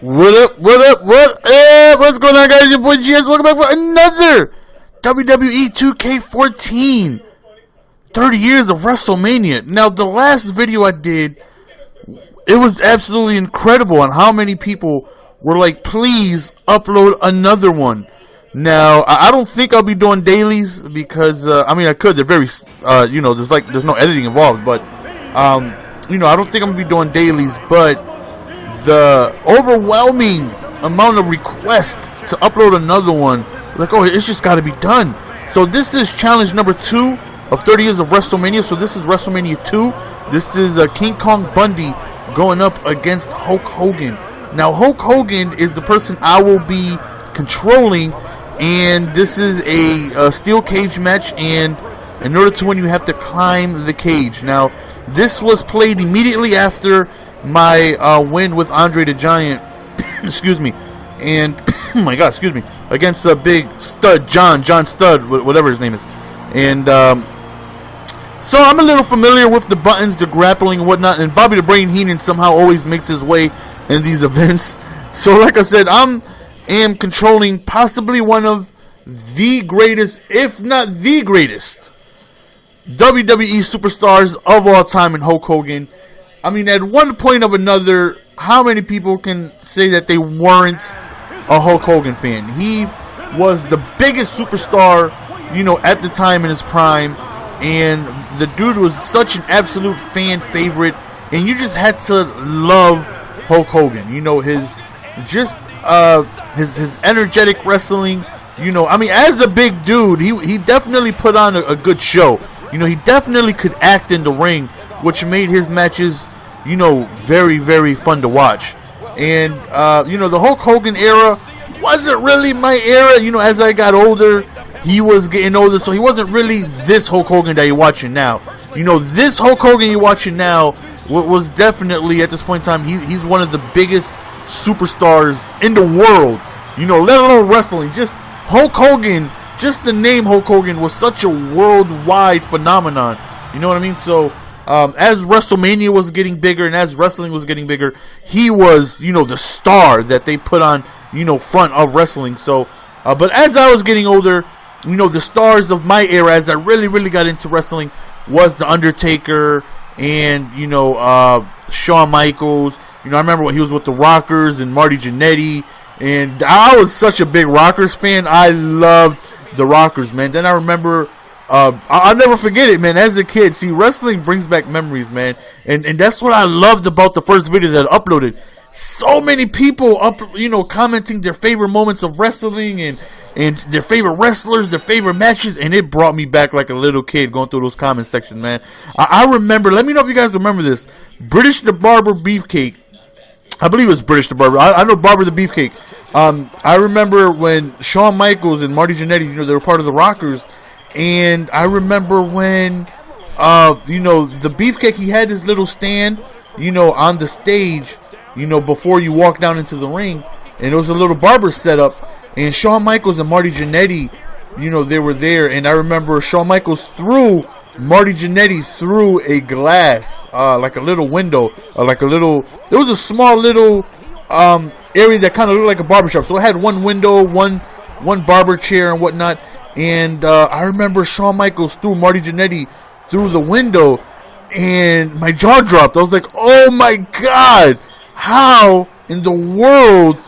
What up, what's going on, guys? Your boy GS, welcome back for another WWE 2K14 30 years of WrestleMania. Now, the last video I did, it was absolutely incredible on how many people were like, please upload another one. Now, I don't think I'll be doing dailies because, I mean, I could. They're very, there's no editing involved, but, I don't think I'm going to be doing dailies, but the overwhelming amount of requests to upload another one, like, oh, it's just got to be done. So this is challenge number 2 of 30 years of WrestleMania. So this is WrestleMania 2. This is King Kong Bundy going up against Hulk Hogan. Now, Hulk Hogan is the person I will be controlling, and this is a steel cage match, and in order to win, you have to climb the cage. Now, this was played immediately after my win with Andre the Giant, excuse me, and oh my God, excuse me, against a big stud, John Studd, whatever his name is, and so I'm a little familiar with the buttons, the grappling and whatnot, and Bobby the Brain Heenan somehow always makes his way in these events. So like I said, am controlling possibly one of the greatest, if not the greatest, WWE superstars of all time in Hulk Hogan. I mean, at one point or another, how many people can say that they weren't a Hulk Hogan fan? He was the biggest superstar, at the time in his prime, and the dude was such an absolute fan favorite, and you just had to love Hulk Hogan. His energetic wrestling. I mean, as a big dude, he definitely put on a good show. He definitely could act in the ring, which made his matches, very, very fun to watch. And, the Hulk Hogan era wasn't really my era. As I got older, he was getting older, so he wasn't really this Hulk Hogan that you're watching now. This Hulk Hogan you're watching now was definitely, at this point in time, he's one of the biggest superstars in the world, let alone wrestling. Just Hulk Hogan, just the name Hulk Hogan was such a worldwide phenomenon. You know what I mean? So, as WrestleMania was getting bigger and as wrestling was getting bigger, he was, the star that they put on, front of wrestling. So, but as I was getting older, the stars of my era, as I really, really got into wrestling, was The Undertaker and, Shawn Michaels. I remember when he was with the Rockers and Marty Jannetty, and I was such a big Rockers fan. I loved the Rockers, man. Then I remember, I'll never forget it, man. As a kid, see, wrestling brings back memories, man, and that's what I loved about the first video that I uploaded. So many people commenting their favorite moments of wrestling and their favorite wrestlers, their favorite matches, and it brought me back like a little kid going through those comment sections, man. I remember, let me know if you guys remember this, British the Barber Beefcake. I believe it was British the Barber. I know Barber the Beefcake. I remember when Shawn Michaels and Marty Jannetty, they were part of the Rockers, and I remember when, the Beefcake, he had his little stand, on the stage, before you walk down into the ring, and it was a little barber setup, and Shawn Michaels and Marty Jannetty, they were there, and I remember Shawn Michaels threw Marty Jannetty through a glass, like a little window, it was a small little, area that kind of looked like a barbershop, so it had one window, one barber chair and whatnot, and I remember Shawn Michaels threw Marty Jannetty through the window, and my jaw dropped. I was like, oh my God, how in the world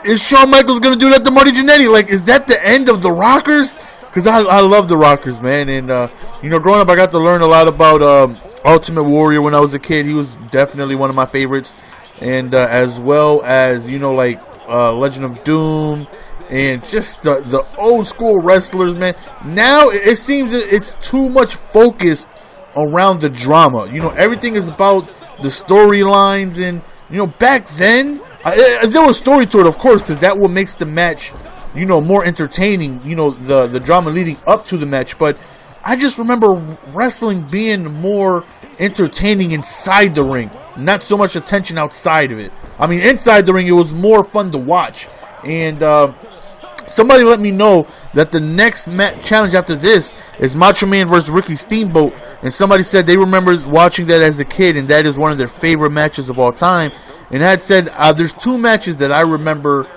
is Shawn Michaels going to do that to Marty Jannetty? Like, is that the end of the Rockers? Because I love the Rockers, man. And, growing up, I got to learn a lot about Ultimate Warrior when I was a kid. He was definitely one of my favorites. And as well as, Legend of Doom and just the old school wrestlers, man. Now, it seems it's too much focused around the drama. Everything is about the storylines. And, back then, there was story to it, of course, because that what makes the match, more entertaining, the drama leading up to the match. But I just remember wrestling being more entertaining inside the ring, not so much attention outside of it. I mean, inside the ring, it was more fun to watch. And somebody let me know that the next challenge after this is Macho Man versus Ricky Steamboat, and somebody said they remember watching that as a kid, and that is one of their favorite matches of all time. and had said there's two matches that I remember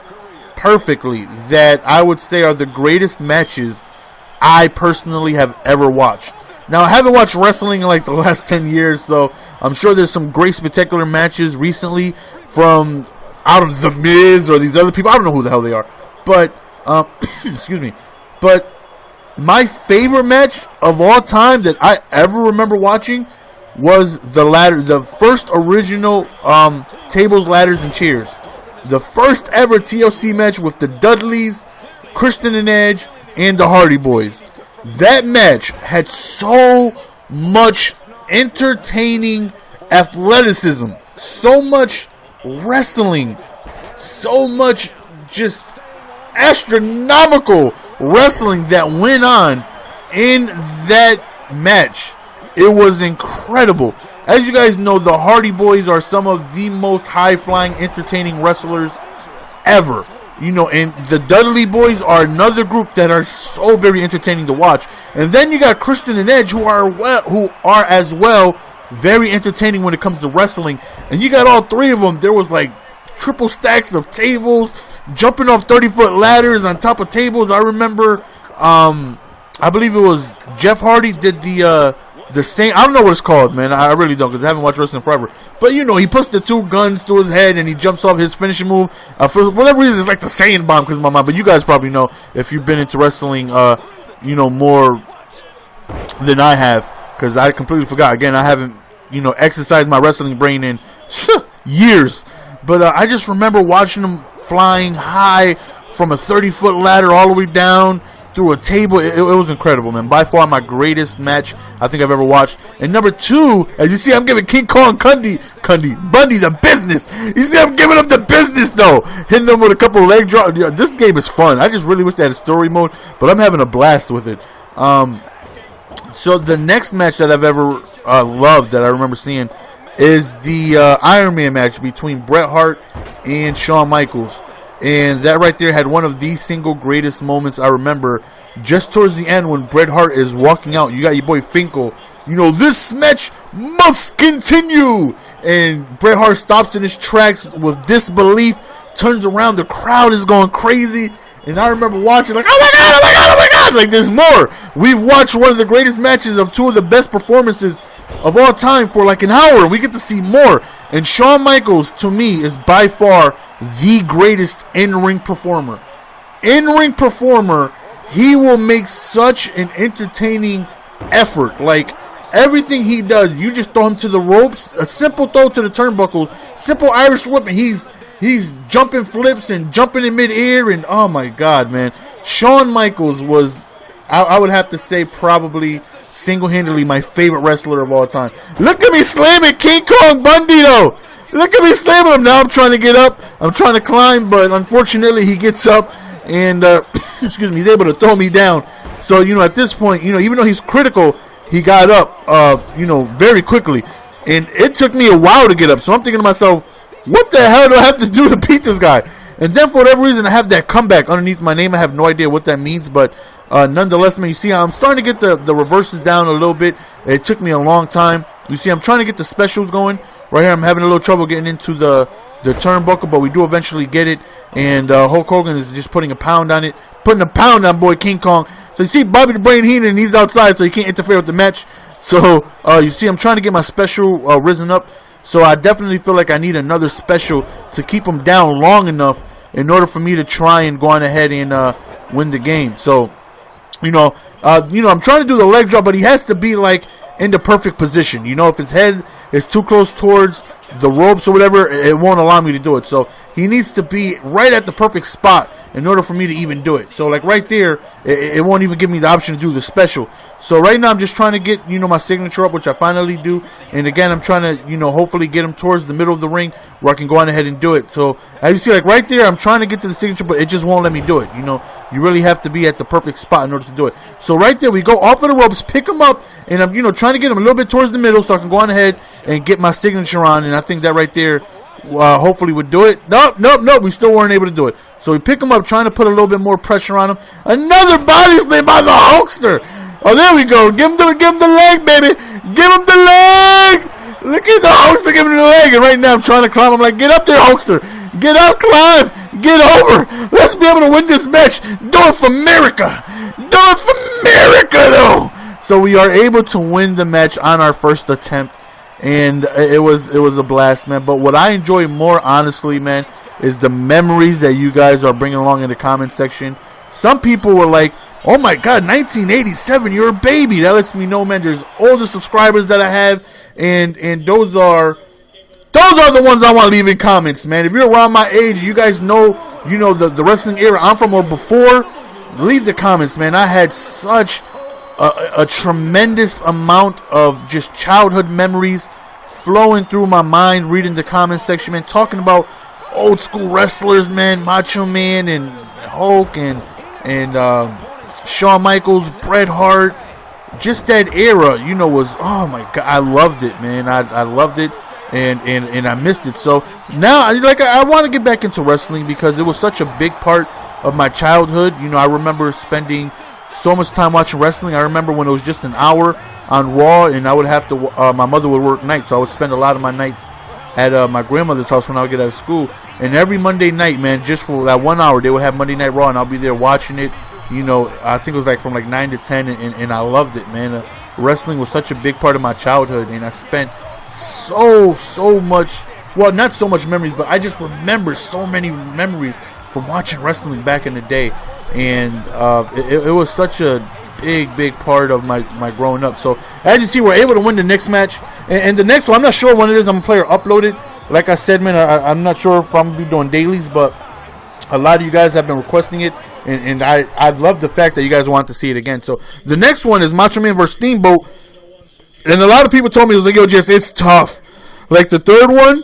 perfectly that I would say are the greatest matches I personally have ever watched. Now, I haven't watched wrestling in like the last 10 years, so I'm sure there's some great spectacular matches recently from out of The Miz or these other people. I don't know who the hell they are. But, excuse me. But my favorite match of all time that I ever remember watching was the first original tables, ladders, and chairs. The first ever TLC match with the Dudleys, Christian and Edge, and the Hardy Boys. That match had so much entertaining athleticism, so much wrestling, so much just astronomical wrestling that went on in that match. It was incredible. As you guys know, the Hardy Boys are some of the most high-flying, entertaining wrestlers ever. You know, and the Dudley Boys are another group that are so very entertaining to watch. And then you got Christian and Edge, who are as well very entertaining when it comes to wrestling. And you got all three of them. There was like triple stacks of tables, jumping off 30-foot ladders on top of tables. I remember, I believe it was Jeff Hardy did the same. I don't know what it's called, man. I really don't, because I haven't watched wrestling forever. But you know, he puts the two guns to his head and he jumps off his finishing move. For whatever reason, it's like the Saiyan bomb because of my mind. But you guys probably know if you've been into wrestling, you know, more than I have, because I completely forgot. Again, I haven't, you know, exercised my wrestling brain in years. But I just remember watching him flying high from a 30-foot ladder all the way down through a table. It was incredible, man. By far my greatest match I think I've ever watched. And number two, as you see, I'm giving King Kong Bundy the business. You see, I'm giving him the business, though. Hitting him with a couple leg drops. This game is fun. I just really wish they had a story mode, but I'm having a blast with it. So the next match that I've ever loved that I remember seeing is the Iron Man match between Bret Hart and Shawn Michaels. And that right there had one of the single greatest moments I remember. Just towards the end when Bret Hart is walking out, you got your boy Finkel. You know, this match must continue. And Bret Hart stops in his tracks with disbelief, turns around, the crowd is going crazy. And I remember watching like, oh my God, oh my God, oh my God. Like, there's more. We've watched one of the greatest matches of two of the best performances of all time for like an hour. We get to see more. And Shawn Michaels, to me, is by far the greatest in-ring performer. In-ring performer, he will make such an entertaining effort. Like, everything he does, you just throw him to the ropes, a simple throw to the turnbuckles, simple Irish whip, and he's jumping flips and jumping in midair, and oh my God, man. Shawn Michaels was, I would have to say, probably single-handedly my favorite wrestler of all time. Look at me slamming King Kong Bundy, though. Look at me slamming him. Now I'm trying to get up. I'm trying to climb, but unfortunately he gets up and, excuse me, he's able to throw me down. So, you know, at this point, you know, even though he's critical, he got up, you know, very quickly. And it took me a while to get up. So I'm thinking to myself, what the hell do I have to do to beat this guy? And then for whatever reason, I have that comeback underneath my name. I have no idea what that means, but nonetheless, man, you see, I'm starting to get the reverses down a little bit. It took me a long time. You see, I'm trying to get the specials going. Right here, I'm having a little trouble getting into the turnbuckle, but we do eventually get it. And Hulk Hogan is just putting a pound on it. Putting a pound on boy King Kong. So you see Bobby the Brain Heenan, he's outside, so he can't interfere with the match. So you see, I'm trying to get my special risen up. So I definitely feel like I need another special to keep him down long enough in order for me to try and go on ahead and win the game. So, you know, I'm trying to do the leg drop, but he has to be like in the perfect position. You know, if his head is too close towards the ropes or whatever, it won't allow me to do it. So he needs to be right at the perfect spot in order for me to even do it. So like right there, it won't even give me the option to do the special. So right now I'm just trying to get, you know, my signature up, which I finally do. And again, I'm trying to, you know, hopefully get him towards the middle of the ring where I can go on ahead and do it. So as you see, like right there, I'm trying to get to the signature, but it just won't let me do it. You know, you really have to be at the perfect spot in order to do it. So right there, we go off of the ropes, pick him up, and I'm, you know, trying to get him a little bit towards the middle so I can go on ahead and get my signature on. And I think that right there hopefully would do it. Nope. We still weren't able to do it. So we pick him up, trying to put a little bit more pressure on him. Another body slam by the Hulkster. Oh, there we go. Give him the leg, baby. Give him the leg. Look at the Hulkster giving the leg, and right now I'm trying to climb. I'm like, get up there, Hulkster. Get up, climb. Get over. Let's be able to win this match. Do it for America. Do it for America, though. So we are able to win the match on our first attempt, and it was a blast, man. But what I enjoy more, honestly, man, is the memories that you guys are bringing along in the comment section. Some people were like, oh my God, 1987, you're a baby. That lets me know, man, there's older subscribers that I have, and those are the ones I want to leave in comments, man. If you're around my age, you guys know, the wrestling era I'm from or before, leave the comments, man. I had such a tremendous amount of just childhood memories flowing through my mind, reading the comment section, man, talking about old school wrestlers, man, Macho Man and Hulk and Shawn Michaels, Bret Hart, just that era, was, oh my God, I loved it, man. I loved it, and I missed it. So now, I want to get back into wrestling because it was such a big part of my childhood. I remember spending so much time watching wrestling. I remember when it was just an hour on Raw, and I would have to, my mother would work nights, so I would spend a lot of my nights at my grandmother's house when I would get out of school. And every Monday night, man, just for that 1 hour, they would have Monday Night Raw, and I'll be there watching it. I think it was from 9 to 10, and I loved it, man. Wrestling was such a big part of my childhood, and I spent so much, well, not so much memories, but I just remember so many memories from watching wrestling back in the day. And it was such a big part of my growing up. So as you see, we're able to win the next match, and the next one, I'm not sure when it is. I'm gonna play or upload it. Like I said, man, I'm not sure if I'm gonna be doing dailies, but a lot of you guys have been requesting it, and I love the fact that you guys want to see it again. So the next one is Macho Man vs. Steamboat, and a lot of people told me, it was like, yo, Jess, it's tough. Like the third one,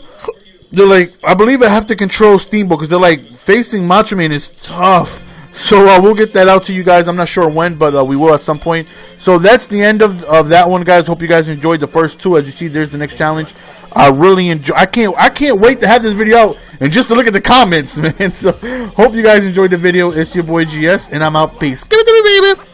they're like, I believe I have to control Steamboat, because they're like, facing Macho Man is tough. So we'll get that out to you guys. I'm not sure when, but we will at some point. So that's the end of that one, guys. Hope you guys enjoyed the first two. As you see, there's the next challenge. I really enjoy. I can't wait to have this video out and just to look at the comments, man. So hope you guys enjoyed the video. It's your boy GS, and I'm out. Peace. Give it to me, baby.